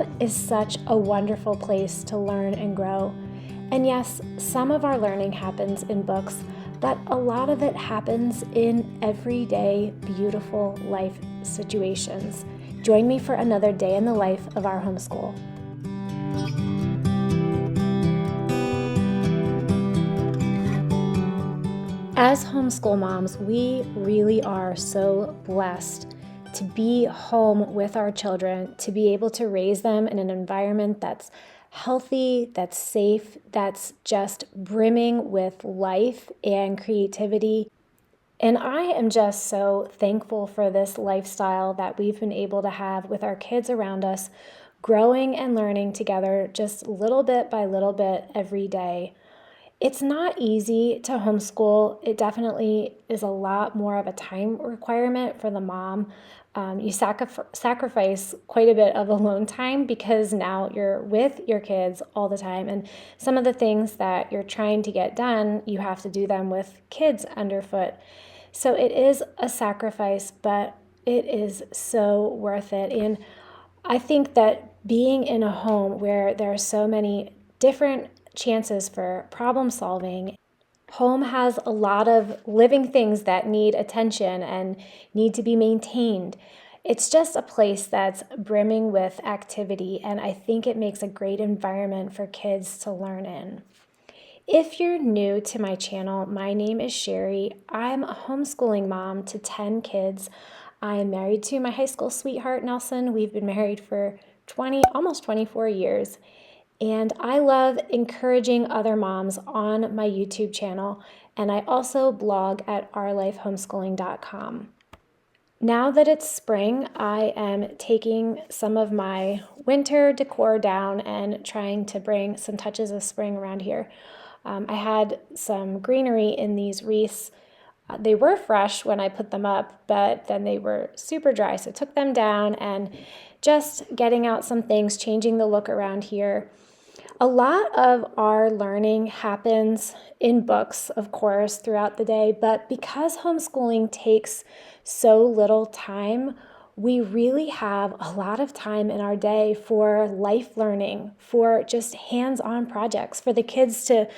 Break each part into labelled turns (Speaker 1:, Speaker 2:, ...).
Speaker 1: Home is such a wonderful place to learn and grow. And yes, some of our learning happens in books, but a lot of it happens in everyday, beautiful life situations. Join me for another day in the life of our homeschool. As homeschool moms, we really are so blessed to be home with our children, to be able to raise them in an environment that's healthy, that's safe, that's just brimming with life and creativity. And I am just so thankful for this lifestyle that we've been able to have with our kids around us, growing and learning together just little bit by little bit every day. It's not easy to homeschool. It definitely is a lot more of a time requirement for the mom. You sacrifice quite a bit of alone time because now you're with your kids all the time. And some of the things that you're trying to get done, you have to do them with kids underfoot. So it is a sacrifice, but it is so worth it. And I think that being in a home where there are so many different chances for problem solving, home has a lot of living things that need attention and need to be maintained. It's just a place that's brimming with activity, and I think it makes a great environment for kids to learn in. If you're new to my channel, my name is Sherry. I'm a homeschooling mom to 10 kids. I'm married to my high school sweetheart, Nelson. We've been married for almost 24 years. And I love encouraging other moms on my YouTube channel, and I also blog at ourlifehomeschooling.com. Now that it's spring, I am taking some of my winter decor down and trying to bring some touches of spring around here. I had some greenery in these wreaths. They were fresh when I put them up, but then they were super dry, so I took them down and just getting out some things, changing the look around here. A lot of our learning happens in books, of course, throughout the day, but because homeschooling takes so little time, we really have a lot of time in our day for life learning, for just hands-on projects, for the kids to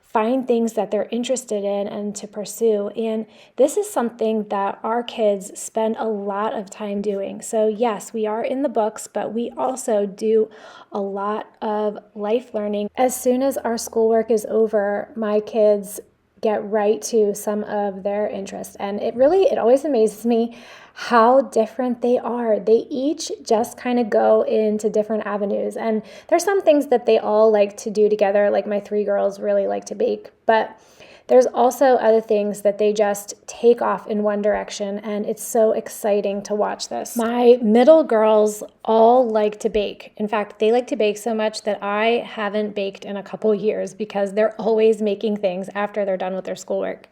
Speaker 1: find things that they're interested in and to pursue. And this is something that our kids spend a lot of time doing. So yes, we are in the books, but we also do a lot of life learning. As soon as our schoolwork is over, my kids get right to some of their interests. And it always amazes me how different they are. They each just kind of go into different avenues. And there's some things that they all like to do together, like my 3 girls really like to bake, but there's also other things that they just take off in one direction, and it's so exciting to watch this. My middle girls all like to bake. In fact, they like to bake so much that I haven't baked in a couple years because they're always making things after they're done with their schoolwork.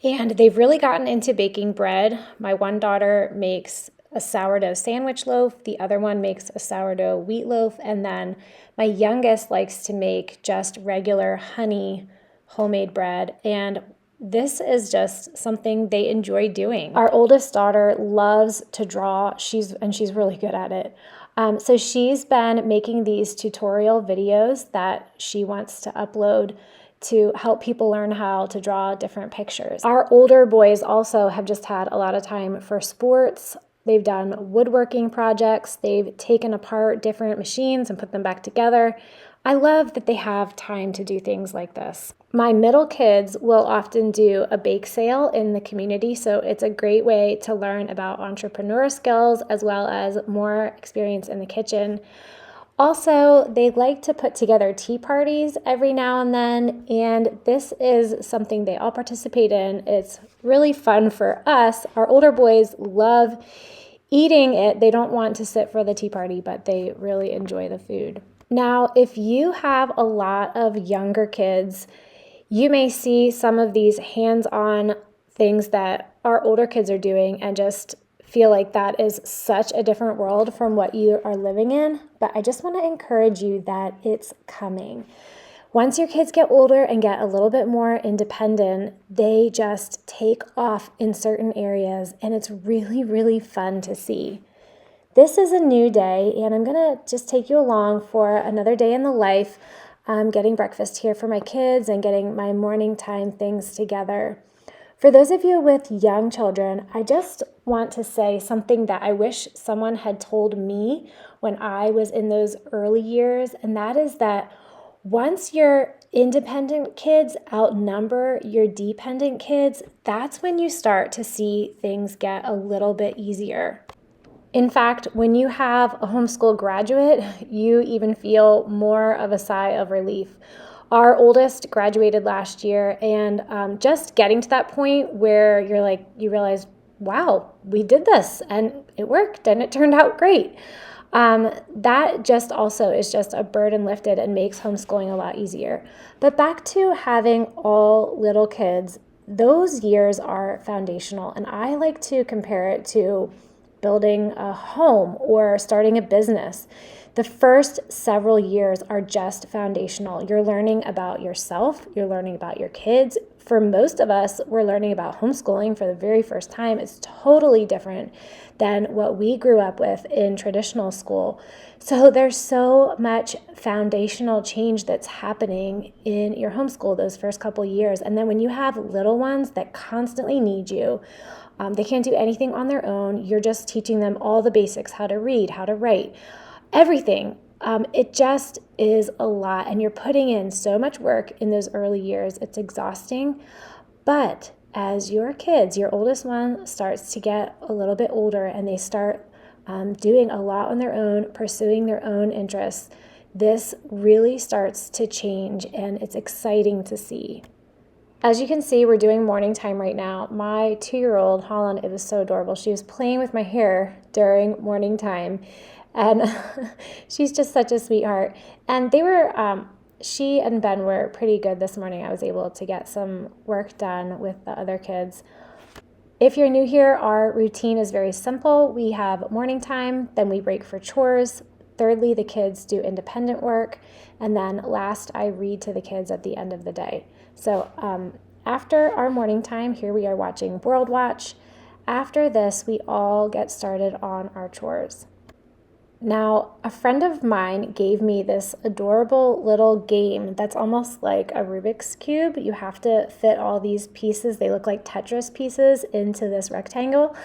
Speaker 1: And they've really gotten into baking bread. My one daughter makes a sourdough sandwich loaf. The other one makes a sourdough wheat loaf. And then my youngest likes to make just regular honey homemade bread. And this is just something they enjoy doing. Our oldest daughter loves to draw. She's really good at it. So she's been making these tutorial videos that she wants to upload to help people learn how to draw different pictures. Our older boys also have just had a lot of time for sports. They've done woodworking projects. They've taken apart different machines and put them back together. I love that they have time to do things like this. My middle kids will often do a bake sale in the community, so it's a great way to learn about entrepreneur skills as well as more experience in the kitchen. Also, they like to put together tea parties every now and then, and this is something they all participate in. It's really fun for us. Our older boys love eating it. They don't want to sit for the tea party, but they really enjoy the food. Now, if you have a lot of younger kids, you may see some of these hands-on things that our older kids are doing and just feel like that is such a different world from what you are living in. But I just want to encourage you that it's coming. Once your kids get older and get a little bit more independent, they just take off in certain areas, and it's really, really fun to see. This is a new day, and I'm gonna just take you along for another day in the life. I'm getting breakfast here for my kids and getting my morning time things together. For those of you with young children, I just want to say something that I wish someone had told me when I was in those early years, and that is that once your independent kids outnumber your dependent kids, that's when you start to see things get a little bit easier. In fact, when you have a homeschool graduate, you even feel more of a sigh of relief. Our oldest graduated last year, and just getting to that point where you realize, wow, we did this and it worked and it turned out great. That just also is just a burden lifted and makes homeschooling a lot easier. But back to having all little kids, those years are foundational, and I like to compare it to building a home or starting a business. The first several years are just foundational. You're learning about yourself, you're learning about your kids. For most of us, we're learning about homeschooling for the very first time. It's totally different than what we grew up with in traditional school. So there's so much foundational change that's happening in your homeschool those first couple years. And then when you have little ones that constantly need you, they can't do anything on their own. You're just teaching them all the basics, how to read, how to write, everything. It just is a lot, and you're putting in so much work in those early years. It's exhausting, but as your kids, your oldest one starts to get a little bit older and they start doing a lot on their own, pursuing their own interests, this really starts to change, and it's exciting to see. As you can see, we're doing morning time right now. My 2-year-old, Holland, it was so adorable. She was playing with my hair during morning time, and she's just such a sweetheart. And she and Ben were pretty good this morning. I was able to get some work done with the other kids. If you're new here, our routine is very simple. We have morning time, then we break for chores. Thirdly, the kids do independent work. And then last, I read to the kids at the end of the day. So after our morning time, here we are watching World Watch. After this, we all get started on our chores. Now, a friend of mine gave me this adorable little game that's almost like a Rubik's Cube. You have to fit all these pieces, they look like Tetris pieces, into this rectangle.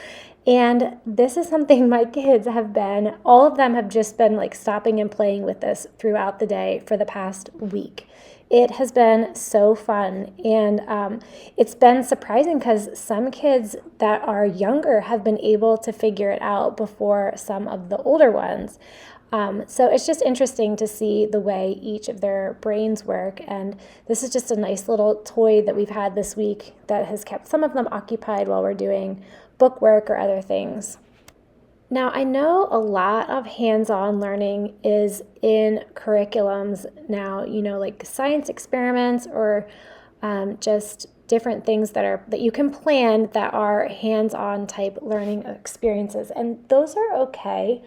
Speaker 1: And this is something my kids all of them have just been like stopping and playing with this throughout the day for the past week. It has been so fun, and it's been surprising because some kids that are younger have been able to figure it out before some of the older ones. So it's just interesting to see the way each of their brains work, and this is just a nice little toy that we've had this week that has kept some of them occupied while we're doing book work or other things. Now, I know a lot of hands-on learning is in curriculums now, like science experiments or just different things that you can plan that are hands-on type learning experiences, and those are okay.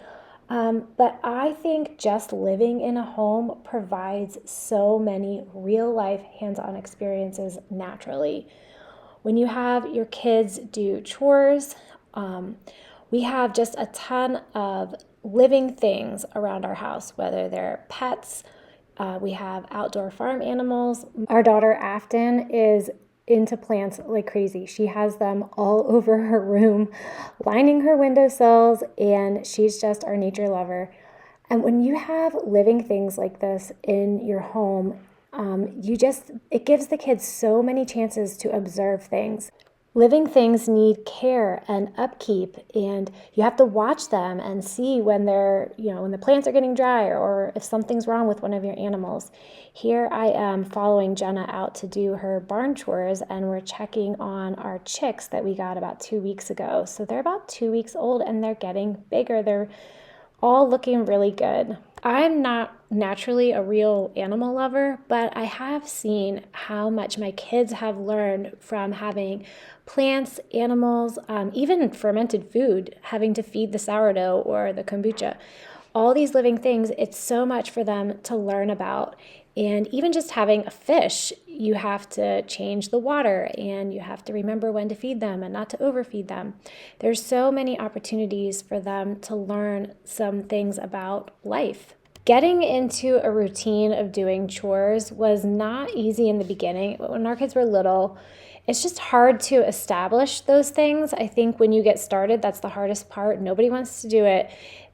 Speaker 1: But I think just living in a home provides so many real-life hands-on experiences naturally. When you have your kids do chores, we have just a ton of living things around our house, whether they're pets, we have outdoor farm animals. Our daughter Afton is into plants like crazy. She has them all over her room, lining her windowsills, and she's just our nature lover. And when you have living things like this in your home, it gives the kids so many chances to observe things. Living things need care and upkeep, and you have to watch them and see when when the plants are getting dry or if something's wrong with one of your animals. Here I am following Jenna out to do her barn chores, and we're checking on our chicks that we got about 2 weeks ago. So they're about 2 weeks old and they're getting bigger. They're all looking really good. I'm not naturally a real animal lover, but I have seen how much my kids have learned from having plants, animals, even fermented food, having to feed the sourdough or the kombucha. all these living things, it's so much for them to learn about. And even just having a fish, you have to change the water and you have to remember when to feed them and not to overfeed them. There's so many opportunities for them to learn some things about life. Getting into a routine of doing chores was not easy in the beginning. When our kids were little, it's just hard to establish those things. I think when you get started, that's the hardest part. Nobody wants to do it.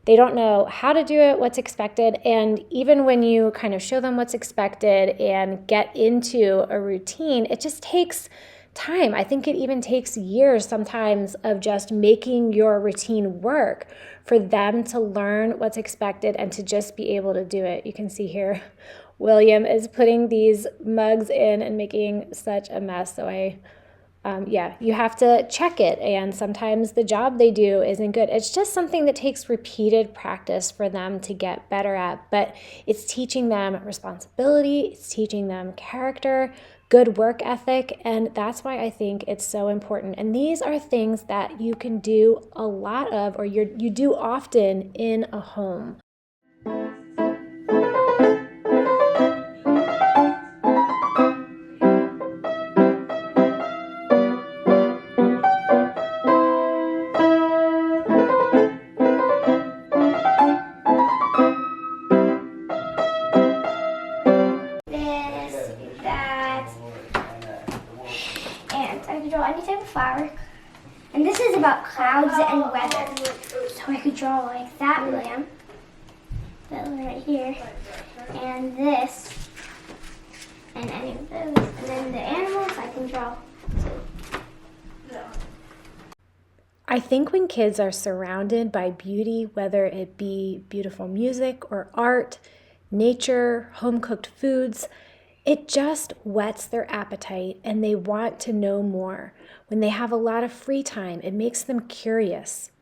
Speaker 1: They don't know how to do it, what's expected. And even when you kind of show them what's expected and get into a routine, it just takes time. I think it even takes years sometimes of just making your routine work for them to learn what's expected and to just be able to do it. You can see here, William is putting these mugs in and making such a mess. So you have to check it. And sometimes the job they do isn't good. It's just something that takes repeated practice for them to get better at. But it's teaching them responsibility. It's teaching them character, good work ethic. And that's why I think it's so important. And these are things that you can do a lot of, or you do often in a home.
Speaker 2: Any type of flower. And this is about clouds and weather. So I could draw like that William. That one right here. And this. And any of those. And then the animals I can draw too.
Speaker 1: I think when kids are surrounded by beauty, whether it be beautiful music or art, nature, home-cooked foods, it just whets their appetite and they want to know more. When they have a lot of free time, it makes them curious.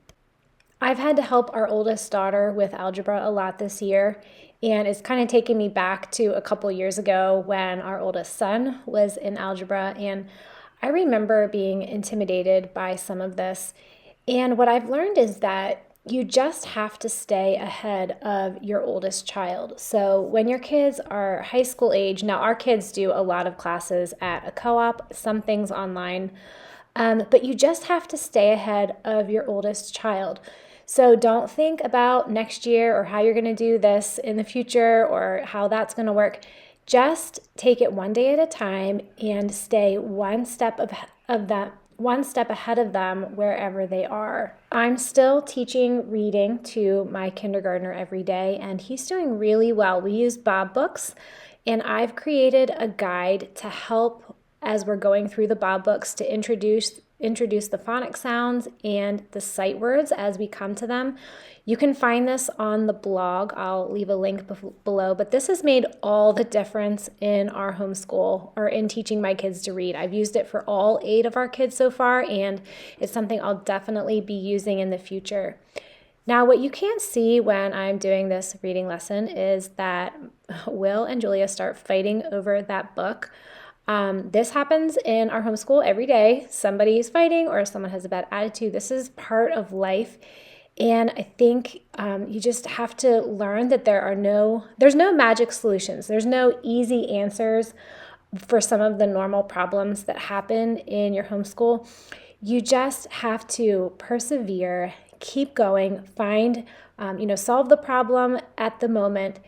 Speaker 1: I've had to help our oldest daughter with algebra a lot this year, and it's kind of taken me back to a couple years ago when our oldest son was in algebra, and I remember being intimidated by some of this. And what I've learned is that you just have to stay ahead of your oldest child. So when your kids are high school age, now our kids do a lot of classes at a co-op, some things online, but you just have to stay ahead of your oldest child. So don't think about next year or how you're going to do this in the future or how that's going to work. Just take it one day at a time and stay one step ahead of them wherever they are. I'm still teaching reading to my kindergartner every day, and he's doing really well. We use Bob books, and I've created a guide to help as we're going through the Bob books to introduce the phonic sounds and the sight words as we come to them. You can find this on the blog. I'll leave a link below, but this has made all the difference in our homeschool or in teaching my kids to read. I've used it for all 8 of our kids so far, and it's something I'll definitely be using in the future. Now, what you can't see when I'm doing this reading lesson is that Will and Julia start fighting over that book. This happens in our homeschool every day. Somebody's fighting or someone has a bad attitude. This is part of life. And I think you just have to learn that there's no magic solutions. There's no easy answers for some of the normal problems that happen in your homeschool. You just have to persevere, keep going, solve the problem at the moment.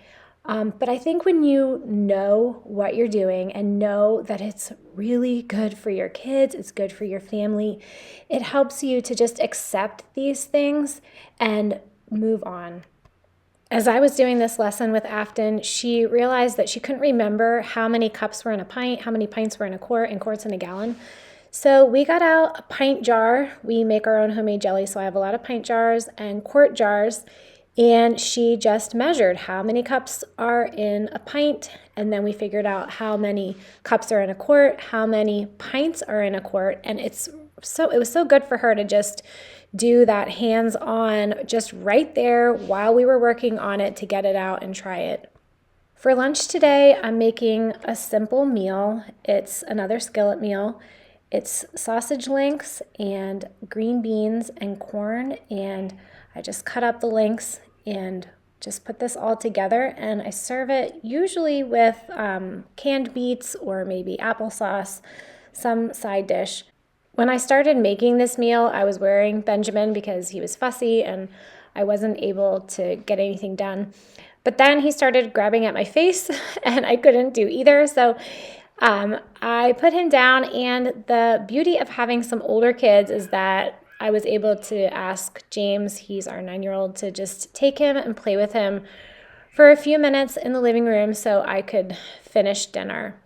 Speaker 1: But I think when you know what you're doing and know that it's really good for your kids, it's good for your family, it helps you to just accept these things and move on. As I was doing this lesson with Afton, she realized that she couldn't remember how many cups were in a pint, how many pints were in a quart, and quarts in a gallon. So we got out a pint jar. We make our own homemade jelly, so I have a lot of pint jars and quart jars. And she just measured how many cups are in a pint, and then we figured out how many cups are in a quart, how many pints are in a quart, and it was so good for her to just do that hands-on, just right there while we were working on it to get it out and try it. For lunch today, I'm making a simple meal. It's another skillet meal. It's sausage links and green beans and corn, and I just cut up the links and just put this all together, and I serve it usually with canned beets or maybe applesauce, some side dish. When I started making this meal, I was wearing Benjamin because he was fussy and I wasn't able to get anything done. But then he started grabbing at my face and I couldn't do either. So I put him down, and the beauty of having some older kids is that I was able to ask James, he's our 9-year-old, to just take him and play with him for a few minutes in the living room so I could finish dinner.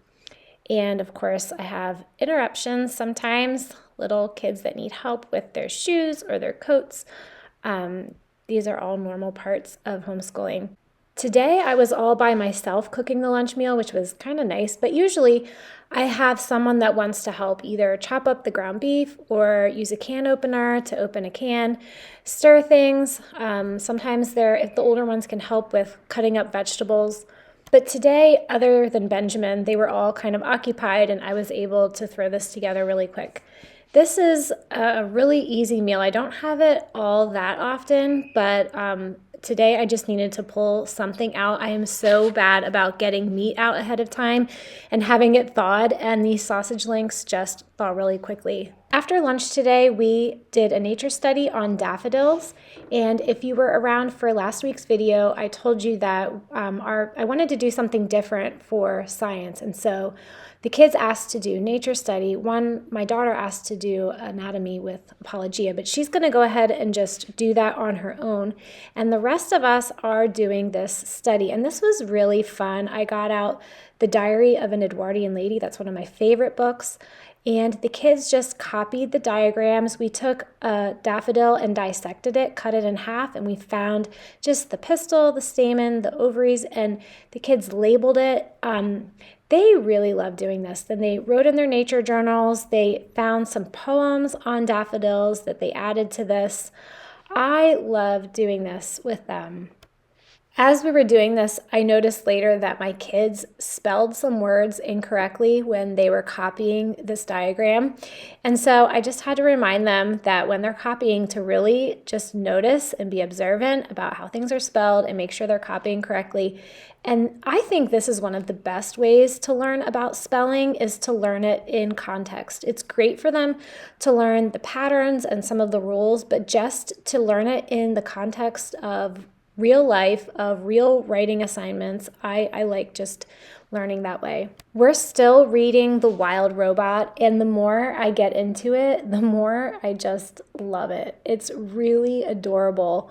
Speaker 1: And of course, I have interruptions sometimes, little kids that need help with their shoes or their coats. These are all normal parts of homeschooling. Today, I was all by myself cooking the lunch meal, which was kind of nice, but usually I have someone that wants to help either chop up the ground beef or use a can opener to open a can, stir things. Sometimes if the older ones can help with cutting up vegetables. But today, other than Benjamin, they were all kind of occupied, and I was able to throw this together really quick. This is a really easy meal. I don't have it all that often, but today I just needed to pull something out. I am so bad about getting meat out ahead of time and having it thawed, and these sausage links just thaw really quickly. After lunch today, we did a nature study on daffodils, and if you were around for last week's video, I told you that I wanted to do something different for science, and so the kids asked to do nature study. My daughter asked to do anatomy with Apologia, but she's going to go ahead and just do that on her own. And the rest of us are doing this study. And this was really fun. I got out The Diary of an Edwardian Lady. That's one of my favorite books. And the kids just copied the diagrams. We took a daffodil and dissected it, cut it in half, and we found just the pistil, the stamen, the ovaries, and the kids labeled it. They really love doing this. Then they wrote in their nature journals. They found some poems on daffodils that they added to this. I love doing this with them. As we were doing this, I noticed later that my kids spelled some words incorrectly when they were copying this diagram. And so I just had to remind them that when they're copying, to really just notice and be observant about how things are spelled and make sure they're copying correctly. And I think this is one of the best ways to learn about spelling, is to learn it in context. It's great for them to learn the patterns and some of the rules, but just to learn it in the context of real life, of real writing assignments, I like just learning that way. We're still reading The Wild Robot, and the more I get into it, the more I just love it. It's really adorable.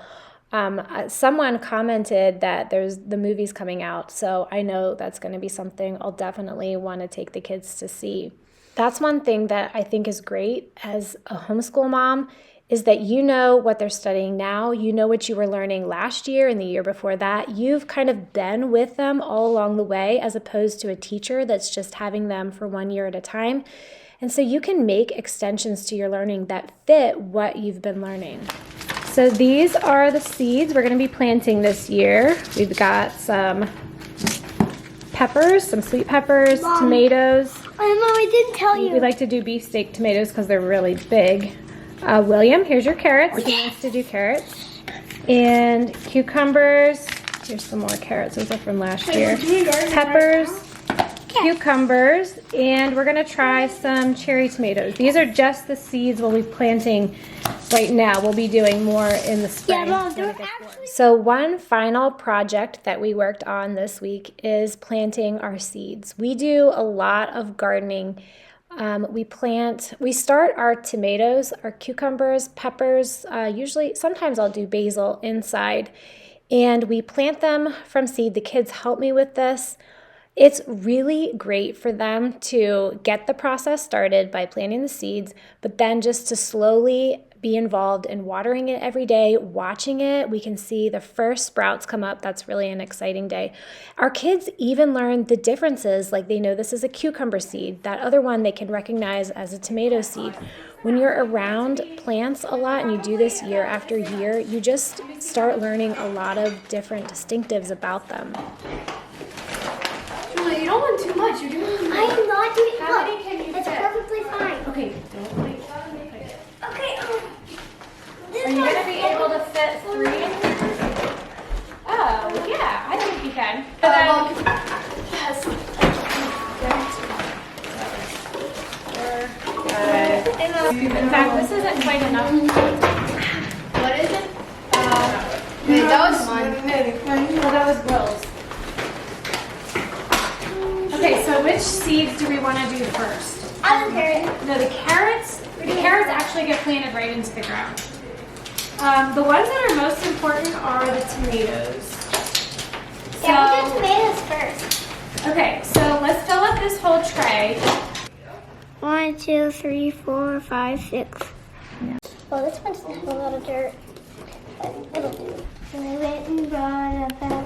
Speaker 1: Someone commented that the movie's coming out, so I know that's going to be something I'll definitely want to take the kids to see. That's one thing that I think is great as a homeschool mom, is that you know what they're studying now, you know what you were learning last year and the year before that. You've kind of been with them all along the way, as opposed to a teacher that's just having them for 1 year at a time. And so you can make extensions to your learning that fit what you've been learning. So these are the seeds we're going to be planting this year. We've got some peppers, some sweet peppers,
Speaker 2: Mom.
Speaker 1: Tomatoes.
Speaker 2: Mom, I didn't tell you.
Speaker 1: We like to do beefsteak tomatoes because they're really big. William, here's your carrots. He wants to do carrots. And cucumbers. Here's some more carrots. Those are from last year. Peppers, cucumbers, and we're going to try some cherry tomatoes. These are just the seeds we'll be planting right now. We'll be doing more in the spring.
Speaker 2: Yeah, Mom, they're actually...
Speaker 1: So one final project that we worked on this week is planting our seeds. We do a lot of gardening. We start our tomatoes, our cucumbers, peppers, sometimes I'll do basil inside, and we plant them from seed. The kids help me with this. It's really great for them to get the process started by planting the seeds, but then just to slowly be involved in watering it every day, watching it. We can see the first sprouts come up. That's really an exciting day. Our kids even learn the differences, like they know this is a cucumber seed. That other one they can recognize as a tomato seed. When you're around plants a lot and you do this year after year, you just start learning a lot of different distinctives about them.
Speaker 3: Julia, you don't want too much. You're doing
Speaker 2: I am not doing it.
Speaker 3: How many can you
Speaker 2: That's
Speaker 3: fit?
Speaker 2: perfectly fine.
Speaker 3: Okay, don't wait.
Speaker 2: Okay.
Speaker 1: Are you going to be able to fit 3?
Speaker 3: Oh.
Speaker 1: In fact, this isn't quite enough.
Speaker 3: What is it? Wait, that was mine.
Speaker 1: Oh, that was Will's. Okay, so which seeds do we want to do first?
Speaker 2: I don't care.
Speaker 1: No, the carrots actually get planted right into the ground. The ones that are most important are the tomatoes.
Speaker 2: Yeah, we'll do tomatoes first.
Speaker 1: Okay, so let's fill up this whole tray.
Speaker 2: 1, 2, 3, 4, 5, 6. Well, this one doesn't have a lot of dirt, but it'll do. So I went and brought a bag.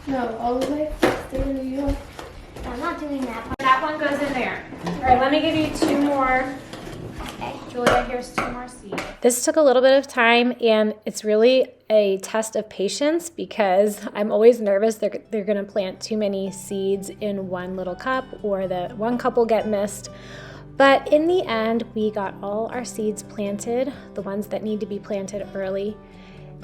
Speaker 3: No, all the way. There you go.
Speaker 2: I'm not doing that.
Speaker 1: That one goes in there. All right, let me give you 2 more.
Speaker 2: Okay.
Speaker 1: Julia, here's 2 more seeds. This took a little bit of time, and it's really a test of patience because I'm always nervous they're going to plant too many seeds in one little cup or that one cup will get missed. But in the end, we got all our seeds planted, the ones that need to be planted early.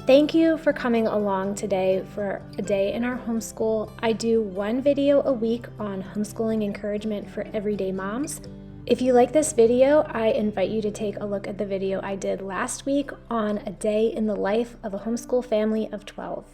Speaker 1: Thank you for coming along today for a day in our homeschool. I do 1 video a week on homeschooling encouragement for everyday moms. If you like this video, I invite you to take a look at the video I did last week on a day in the life of a homeschool family of 12.